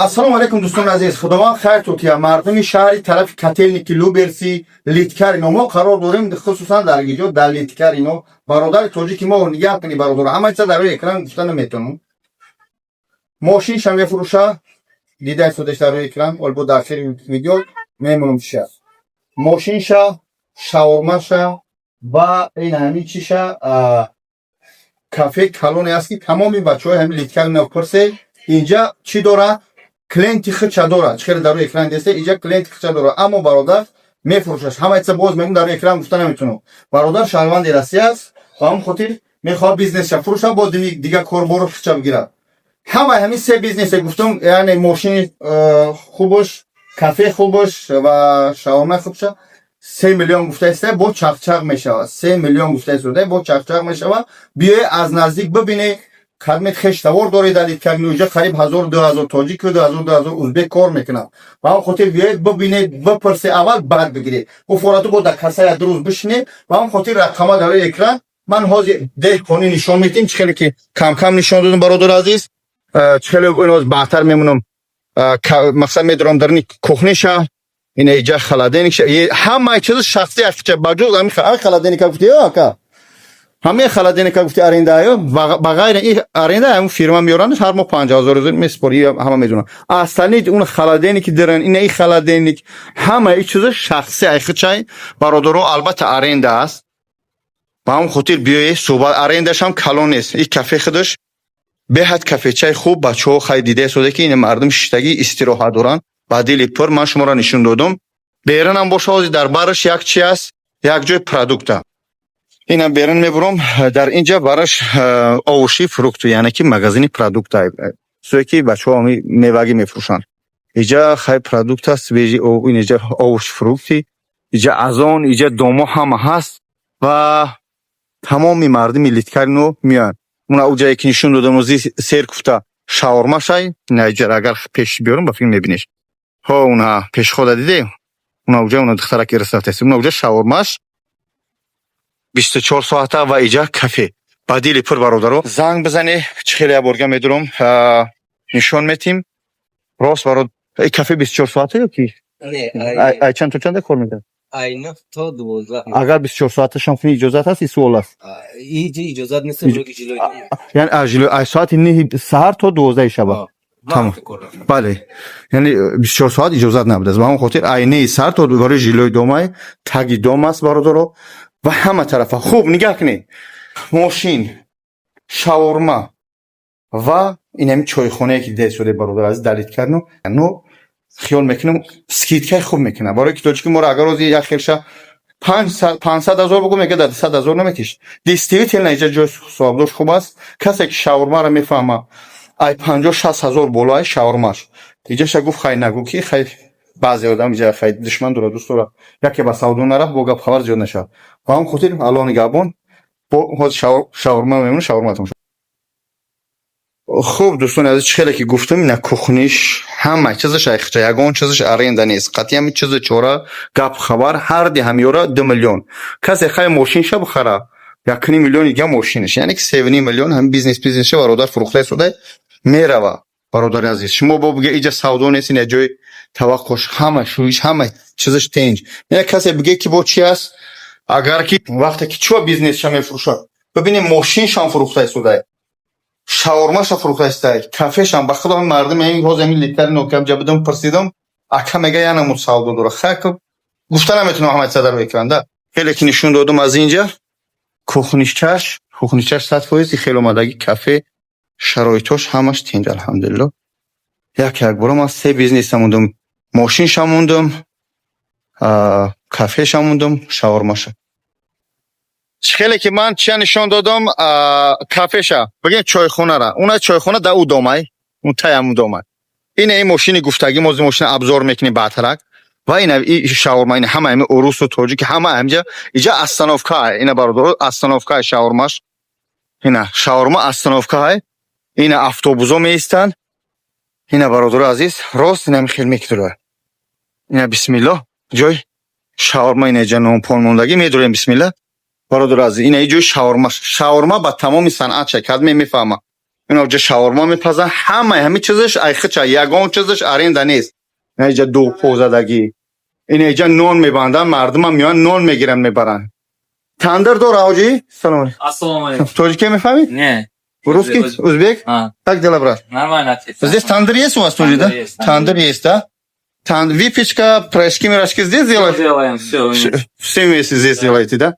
ассалому алайкум дӯстон азиз, худованд хайртон ки мардуми шаҳри тарафи котельники Люберси Литкарино мо қарор дорем, хусусан дар гиҷо дар Литкарино бародари тоҷики мо нигоҳ кунӣ бародар, ҳамаи дар экран гуфта наметавонам. Мошинша мефурӯша, дида истодаш дар экран, олбо дар ахири видео мемонам чиша. Мошинша, шаурмаша ва ин ҳамин чиша кафе калоне аст ки тамоми бачаҳои ҳамин Литкарино пурсе инҷа чӣ дорад? Клиенти хича дорад. Чхел дар экран десте, инҷа клиенти хича дорад. Аммо бародар мефурӯшаш. Ҳамаи боз мегӯям дар экран гуфта наметавонам. Бародар шаҳрванди Россия аст, ба ҳамин хотир мехоҳад бизнеша фурӯша бо дига корборо хича бигирад. Ҳамаи ҳамин се бизнесе гуфтам, яъне мошини хубаш, кафе хубаш ва шаурма хубша 3 миллион гуфтаисте бо чақчақ мешавад. 3 миллион гуфтаисте бо чақчақ мешавад. Биёед аз наздик бибинед. Кадмет хештавор доред дар Литкарино, инҷа қариб 1000-2000 тоҷик ва 2000 узбек кор мекунанд. Ба ҳамин хотир биёед бибинед, бипурсед, аввал баъд бигиред. Уфорату бо дар каса як рӯз бишинед. Ба ҳамин хотир рақама дар экран ман ҳозир деҳқонӣ нишон медиҳем, чӣ хеле ки кам нишон додам бародар азиз. Чӣ хеле иноз баъдтар мемонам. Мақсад медорам дар ин кухниша, ин инҷа холодильникша, ҳамаи чиз шахсӣ ахча баҷуз ҳамин холодильника гуфти ака. ҳамаи холодильника гуфти аренда ё ба ғайри ин аренда ҳамин фирма меёранд, ҳар моҳ 50000 месупори, ҳама медонанд. Аслани он холодильники доран, ин холодильник ҳамаи чиз шахсӣ ахчай бародаро, албатта аренда аст. Ба ҳамин хотир биёед суҳбат, арендаш ҳам калон нест. ин кафе худаш беҳад кафечаи хуб, бачаҳо хай дида сода ки ин мардум шиштагӣ истироҳат доранд. Ба дили пур ман шуморо нишон додам. Берун ҳам боша, ҳозир дар бараш як чи аст, як ҷои продукта. Инам берун мебурам, дар инҷа бараш овуши фрукту, яъне ки магазини продукта. Суе ки бачаҳо мевагӣ мефурӯшанд. Инҷа хай продукт аст, вежи инҷа овуш фрукти, инҷа азон, инҷа домо ҳама ҳаст ва тамоми мардуми Литкарино меоянд. Уна уҷае ки нишон додам ози сер куфта шаурмашай, инҷа агар пеш биёрам ба филм мебинеш. Ҳо уна пешхода диде? Уна уҷа уна духтараки ресторан, уна уҷа шаурмаш 24 соата ва инҷа кафе. Ба дили пур бародаро занг бизане, чӣ хеле яборга медорам, нишон метим. Рост барод кафе 24 соата ё ки? Не, ай чанд то чанда кор мекунад? Ай 9 то 12. Агар 24 соаташам кунӣ иҷозат аст, ин суол аст. Иҷ иҷозат нест, ҷои ҷилои. Яъне ҷилои соати 9 саҳар то 12 шаба. Тамом. Бале. Яъне 24 соат иҷозат набуд аст. Ба ҳамин хотир айнаи сар то барои ҷилои домай, таги дом аст бародаро. ва ҳама тарафа хуб нигоҳ кунед. Мошин, шаурма ва ин ҳамин чойхонае ки дида сода бародар азиз дар Литкарино, но хиёл мекунам скидкаи хуб мекунад. Барои ки тоҷики моро агар ҳозир як хелша 500,000 бигӯ мега дар 100,000 наметиш. Действительно инҷа ҷои соҳибдош хуб аст. Касе ки шаурмаро мефаҳма, ай 50-60,000 болои шаурмаш. Инҷаша гуфт хай нагӯ ки хай баъзе одам инҷа хай душман дорад, дӯст дорад яке ба савдо нарафт, бо гап хабар зиёд нашавад. Ба ҳамин хотир алони габон бо ҳозир шаурма мемонад, шаурматон шуд. Хуб дӯстони азиз, чӣ хеле ки гуфтам, ина кухниш ҳама чизаш айхча, ягон чизаш аренда нест. Қатъи ҳамин чизи чора гап хабар ҳарди ҳамёра 2 миллион. Касе хай мошинша бихара 1 миллион ига мошинаш, яъне ки 7 миллион ҳамин бизнеша бародар фурӯхтаи сода мерава. Бародари азиз, шумо бо биге иҷа савдо нест, ин ҷои таваққуш, ҳама шӯиш, ҳама чизаш тенҷ. Яъне касе биге ки бо чи аст, агар ки вақте ки чӯ бизнесша мефурӯшад, бибинед мошиншам фурӯхтаи сода, шаурмаша фурӯхтаистаи, кафешам. Ба худо мардум ҳозир ҳамин Литкарино ки амҷа будам пурсидам, ака мега яна мо савдо дора. Хай гуфта наметунам ҳамаи чиза дар экран. Хеле ки нишон додам аз инҷа кухничаш 100% хеле омадаги кафе, шароитош ҳамаш тинҷ алҳамдулилло. Як бора ман 3 бизнеса мондам. Мошинша мондам, кафеша мондам, шаурмаша. Чӣ хеле ки ман чия нишон додам, кафеша, бигем чойхонара. Уна чойхона да у домай, он таям домай. Ина ин мошини гуфтагӣ, мо мошина абзор мекунем баъдтарак. ва ина шаурма, ина ҳама ҳами урусу тоҷики ҳама ҳамҷа иҷа остановкае. Ина бародаро остановкае шаурмаш. Ина шаурма остановкае. Ина автобусо меистанд. Ина бародаро азиз, рост ина хел мекунад. Ина бисмилло, ҷой шаурма, ина иҷа номпон мондагӣ медорем бисмилла. бародаро азиз, ина ҷой шаурма ба тамоми санъат шакад мефаҳма. اینا جا شاورما میپزن همه چیزش ایخچه یگان چیزش аренда نیست اینجا دو پوزدگی اینجا نون میبندن مردم هم میان نون میگیرن میبرن تندر داره حاجی سلام علیکم Assalomu alaykum. توجیکی میفهمی Не. русский узбек А, как дела брат нормально ответ. здесь тандыр есть у вас тоже да есть, тандыр есть да выпечка пирожки мирожки здесь делаете Делаем все. все вместе здесь делаете да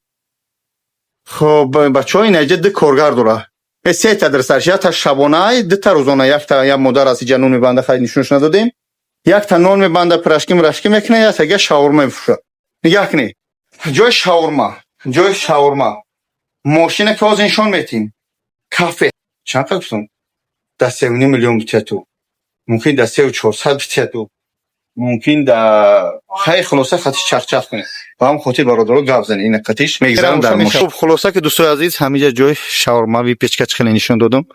خب بچه‌ها این اجد کارگر داره سه تا درسش یا تا شبانه دو تا روزانه یک تا یا مادر از جنون میبنده خیلی نشونش ندادیم یک تا نان میبنده پرشکی مرشکی میکنه یا تا شاورما میفروشه یک نه جای شاورما ماشین که از نشون میتیم کافه چند قسم ده 3.5 میلیون بتیه تو ممکن ده 3.4 بتیه تو ممکن ده خیلی خلاصه خطیش چرچرخ کنه با هم خاطر برادرها گپ زنه این قطیش میگذارم در ماشین خب خلاصه که دوستای عزیز همینجا جای شاورما و پیچکچ خیلی نشون دادم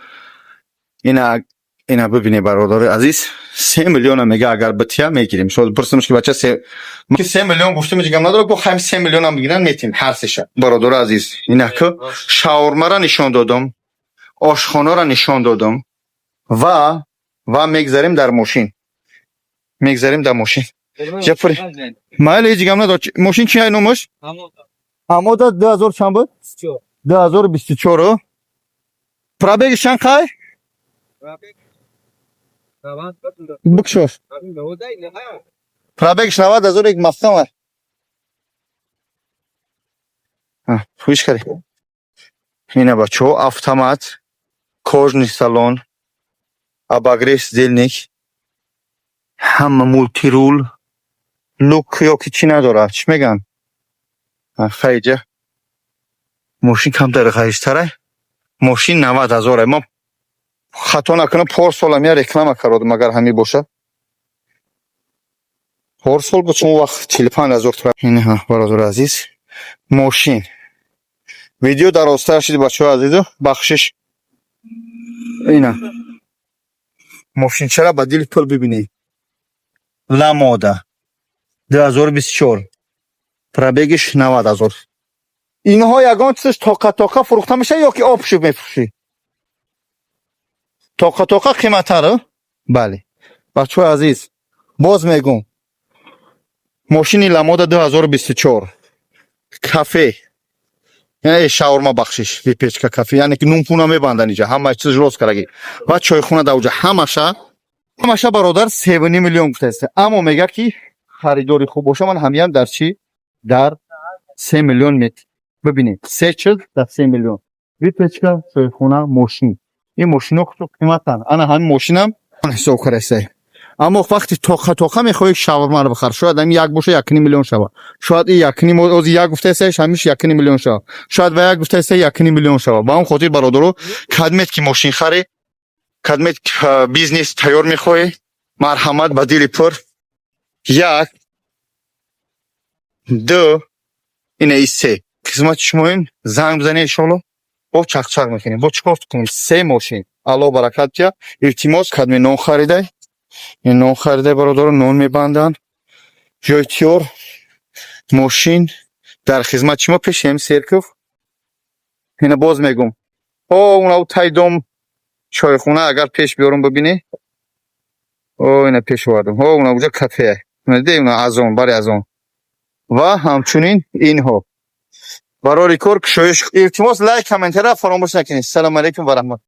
اینا ببینید برادر عزیز 3 میلیون میگه اگر بتیه میگیریم شاید پرسیمش که بچه 3 میلیون گفته میگم نداره گفت همین 3 میلیون هم میگیرن میتیم هر سه برادر عزیز اینا که شاورما را نشون دادم آشخانه را نشون دادم و میگذاریم در ماشین جفری مایل هیچ گام نداره ماشین چی های نومش همودا 2000 چند بود 2024 پرابگش چند خواهی بکشوش پرابگش 90,000 یک مفتم هست خویش کردی اینه بچه ها автомат کожний салон обогрев сдельник همه مولتی رول لوک یا که چی نداره چی میگن خیلی ماشین کم در خیش تره ماشین 90,000 ما خطا نکنم پار سال هم یا رکلام کردم اگر همی باشه پار سال بود چون وقت 45,000 تره اینه ها برادر عزیز ماشین ویدیو در آستر شدی بچه ها عزیزو بخشش اینه ماشین چرا با دیل پل ببینی لامودا 2024 پرابگش 90,000 اینها یگان چیزش تاقا فروخته میشه یا که آب شو میفروشی تاقا قیمت تره بله بچه عزیز باز میگم ماشین لامودا 2024 کافه یعنی شاورما بخشش پیچکا کافه یعنی که نون پونا میبندن اینجا همه چیز روز کرگی و چای خونه در اونجا همشه برادر 3.5 میلیون گفته است اما میگه که خریداری خوب باشه من همین در چی در 3 میلیون متر ببینید سه چیز در 3 میلیون پیچکا چای خونه ماشین این ماشینا خود قیمتن انا همین ماشینم حساب کرده اما وقتی تاقا میخوای شاورما رو بخر شاید هم یک باشه 1.5 میلیون شوه شاید این 1.5 از یک گفته است همیشه 1.5 میلیون شوه شاید و یک گفته است 1.5 میلیون شوه با اون خاطر برادرو خدمت که ماشین خری خدمت بیزنس تیار میخوای مرحمت با دل پر یک دو اینه سه قسمت شما این زنگ بزنید انشالله با چاق میکنیم با چیکار کنیم سه ماشین الله برکت یا التماس خدمت نون خریده این نون خریده برادر نون میبندن جای تیار ماشین در خدمت شما پیش هم سرکف اینه باز میگم اون تایدم چای خونه اگر پیش بیارم ببینی اینه پیش وردم اون اونجا کافه دیده اون از اون برای از اون و همچنین اینها برای ریکورد شویش التماس لایک کامنت را فراموش نکنید سلام علیکم و رحمت